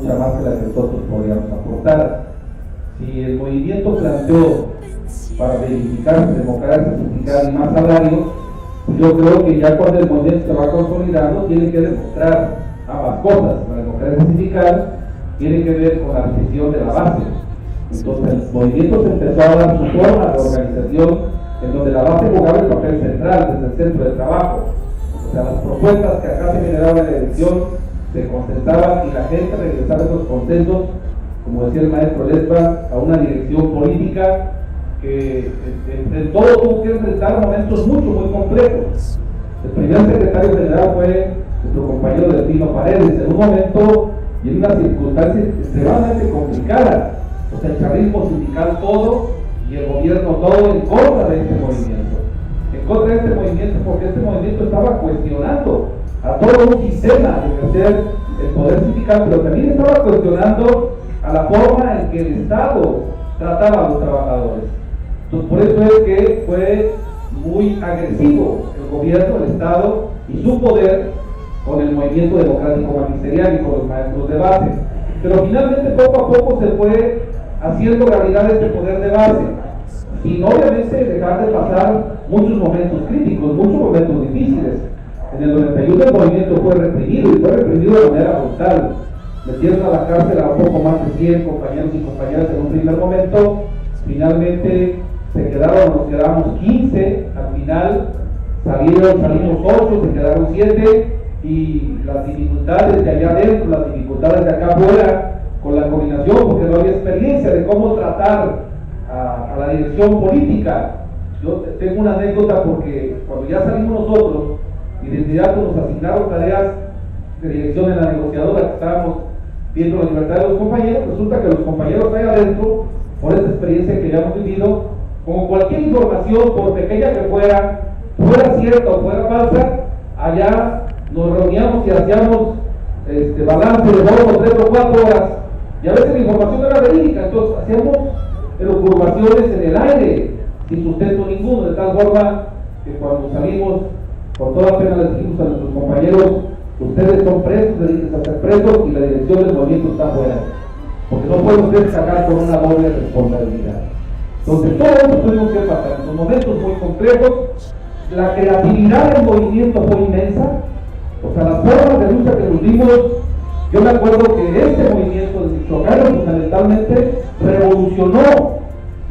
mucha más que la que nosotros podríamos aportar. Si el movimiento planteó para verificar, democracia, sindical y más salario, yo creo que ya cuando el movimiento se va consolidando tiene que demostrar ambas cosas. La democracia sindical tiene que ver con la decisión de la base. Entonces el movimiento se empezó a dar su forma de organización en donde la base jugaba el papel central desde el centro de trabajo. O sea, las propuestas que acá se generaban en la elección se concentraban y la gente regresaba a esos consensos, como decía el maestro Lesba, a una dirección política que en todo tuvo que enfrentar momentos muy complejos. El primer secretario general fue nuestro compañero Delfino Paredes, en un momento y en una circunstancia extremadamente complicada. O sea, el chavismo sindical todo y el gobierno todo en contra de este movimiento. En contra de este movimiento porque este movimiento estaba cuestionando a todo un sistema de ejercer el poder sindical, pero también estaba cuestionando a la forma en que el Estado trataba a los trabajadores. Entonces por eso es que fue muy agresivo el gobierno, el Estado y su poder con el movimiento democrático magisterial y con los maestros de base. Pero finalmente poco a poco se fue haciendo realidad este poder de base, sin obviamente dejar de pasar muchos momentos críticos, muchos momentos difíciles. En el 91 el movimiento fue reprimido y fue reprimido de manera brutal. Metieron a la cárcel a un poco más de 100 compañeros y compañeras en un primer momento. Finalmente nos quedamos 15, al final salimos 8, se quedaron 7 y las dificultades de allá adentro, las dificultades de acá afuera, con la coordinación, porque no había experiencia de cómo tratar a la dirección política. Yo tengo una anécdota porque cuando ya salimos nosotros y de inmediato nos asignaron tareas de dirección en la negociadora que estábamos viendo la libertad de los compañeros, resulta que los compañeros ahí adentro, por esta experiencia que ya hemos vivido, como cualquier información, por pequeña que fuera cierta o fuera falsa, allá nos reuníamos y hacíamos balance de 2 o 3 o 4 horas, y a veces la información era verídica, entonces hacíamos elucubraciones en el aire, sin sustento ninguno, de tal forma que cuando salimos, con toda pena les dijimos a nuestros compañeros: ustedes son presos, dedíquense a ser presos y la dirección del movimiento está fuera, porque no pueden ustedes cargar con una doble responsabilidad. Entonces todo esto tuvimos que pasar, en momentos muy complejos. La creatividad del movimiento fue inmensa, o sea, las formas de lucha que nos dimos. Yo me acuerdo que este movimiento de Michoacán fundamentalmente revolucionó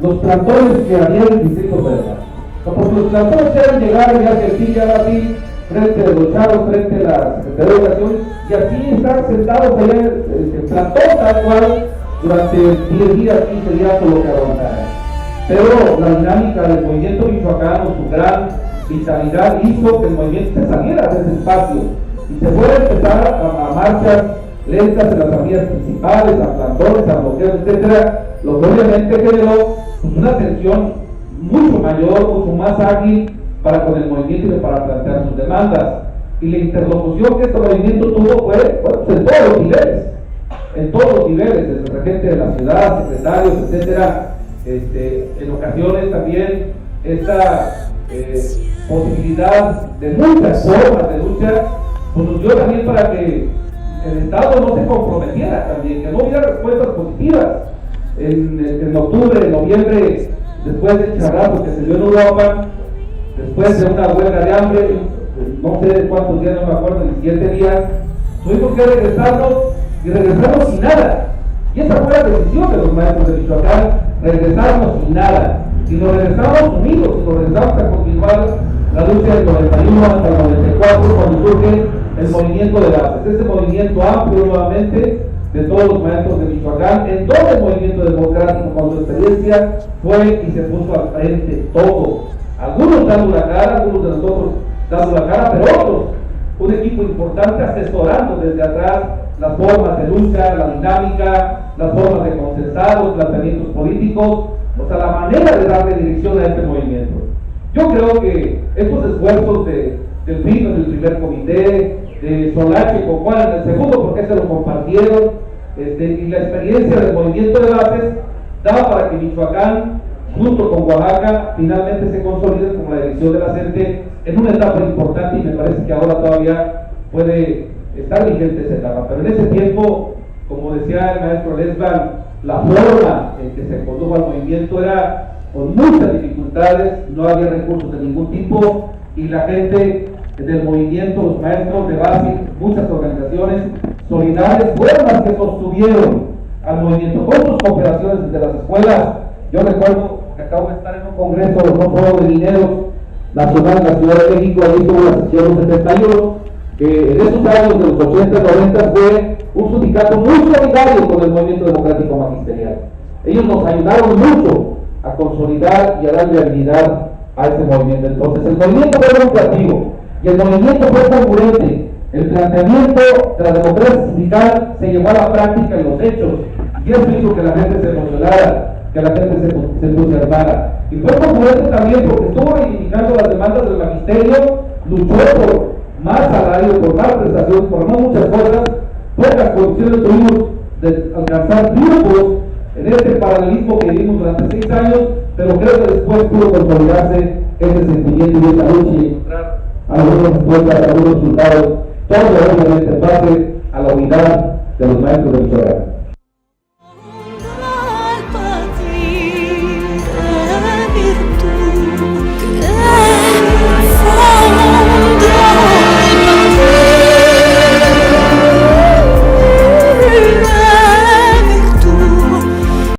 los plantones que había en el Distrito Federal. Porque los plantones eran llegar ya así, frente a los chavos, frente a la Secretaría de Educación, y así estar sentados allá en el plantón tal cual durante 10 días, 15 días o lo que aguantara. Pero la dinámica del movimiento michoacano, su gran vitalidad, hizo que el movimiento se saliera de ese espacio y se fuera a empezar a marchas lentas en las avenidas principales, a plantones, a bloqueos, etcétera, lo que obviamente generó pues, una tensión mucho mayor, mucho más ágil para con el movimiento y para plantear sus demandas. Y la interlocución que este movimiento tuvo fue pues, en todos los niveles, desde el regente de la ciudad, secretarios, etcétera. En ocasiones también esta posibilidad de muchas formas de lucha pues nos dio también para que el Estado no se comprometiera también, que no hubiera respuestas positivas. En octubre, en noviembre, después del charrazo que se dio en Europa, después de una huelga de hambre, no sé cuántos días, no me acuerdo, 17 días, tuvimos que regresarnos y regresarnos sin nada. Y esa fue la decisión de los maestros de Michoacán, regresarnos sin nada. Y nos regresamos unidos, y nos regresamos a continuar la lucha del 91 hasta el 94, cuando surge el movimiento de bases. Ese movimiento amplio nuevamente de todos los maestros de Michoacán, en todo el movimiento democrático, con su experiencia, fue y se puso al frente todo. Algunos dando la cara, algunos de nosotros dando la cara, pero otros, un equipo importante asesorando desde atrás las formas de lucha, la dinámica, las formas de consensar los planteamientos políticos, o sea, la manera de darle dirección a este movimiento. Yo creo que estos esfuerzos del Pino en el primer comité, de Solache con Juan en el segundo, porque se lo compartieron, y la experiencia del movimiento de bases, daba para que Michoacán, junto con Oaxaca, finalmente se consolide como la dirección de la CENTE en una etapa importante, y me parece que ahora todavía puede estar vigente esa etapa. Pero en ese tiempo, como decía el maestro Lesban, la forma en que se condujo al movimiento era con muchas dificultades, no había recursos de ningún tipo, y la gente del movimiento, los maestros de base, muchas organizaciones solidarias fueron las que sostuvieron al movimiento con sus cooperaciones desde las escuelas. Yo recuerdo que acabo de estar en un congreso no solo de mineros nacional en la Ciudad de México, ahí tuvo la sesión 71, que en esos años de los 80 y 90 fue un sindicato muy solidario con el movimiento democrático magisterial. Ellos nos ayudaron mucho a consolidar y a dar viabilidad a ese movimiento. Entonces el movimiento fue educativo y el movimiento fue congruente. El planteamiento de la democracia sindical se llevó a la práctica en los hechos, y eso hizo que la gente se emocionara, que la gente se entusiasmara. Y fue congruente también porque estuvo reivindicando las demandas del magisterio, luchó por más salario, por más prestaciones, por no muchas cosas. Pocas condiciones tuvimos de alcanzar triunfos en este paralelismo que vivimos durante 6 años, pero creo que después pudo consolidarse ese sentimiento y esa lucha y encontrar algunas respuestas, algunos resultados, todo obviamente en base a la unidad de los maestros del Michoacán.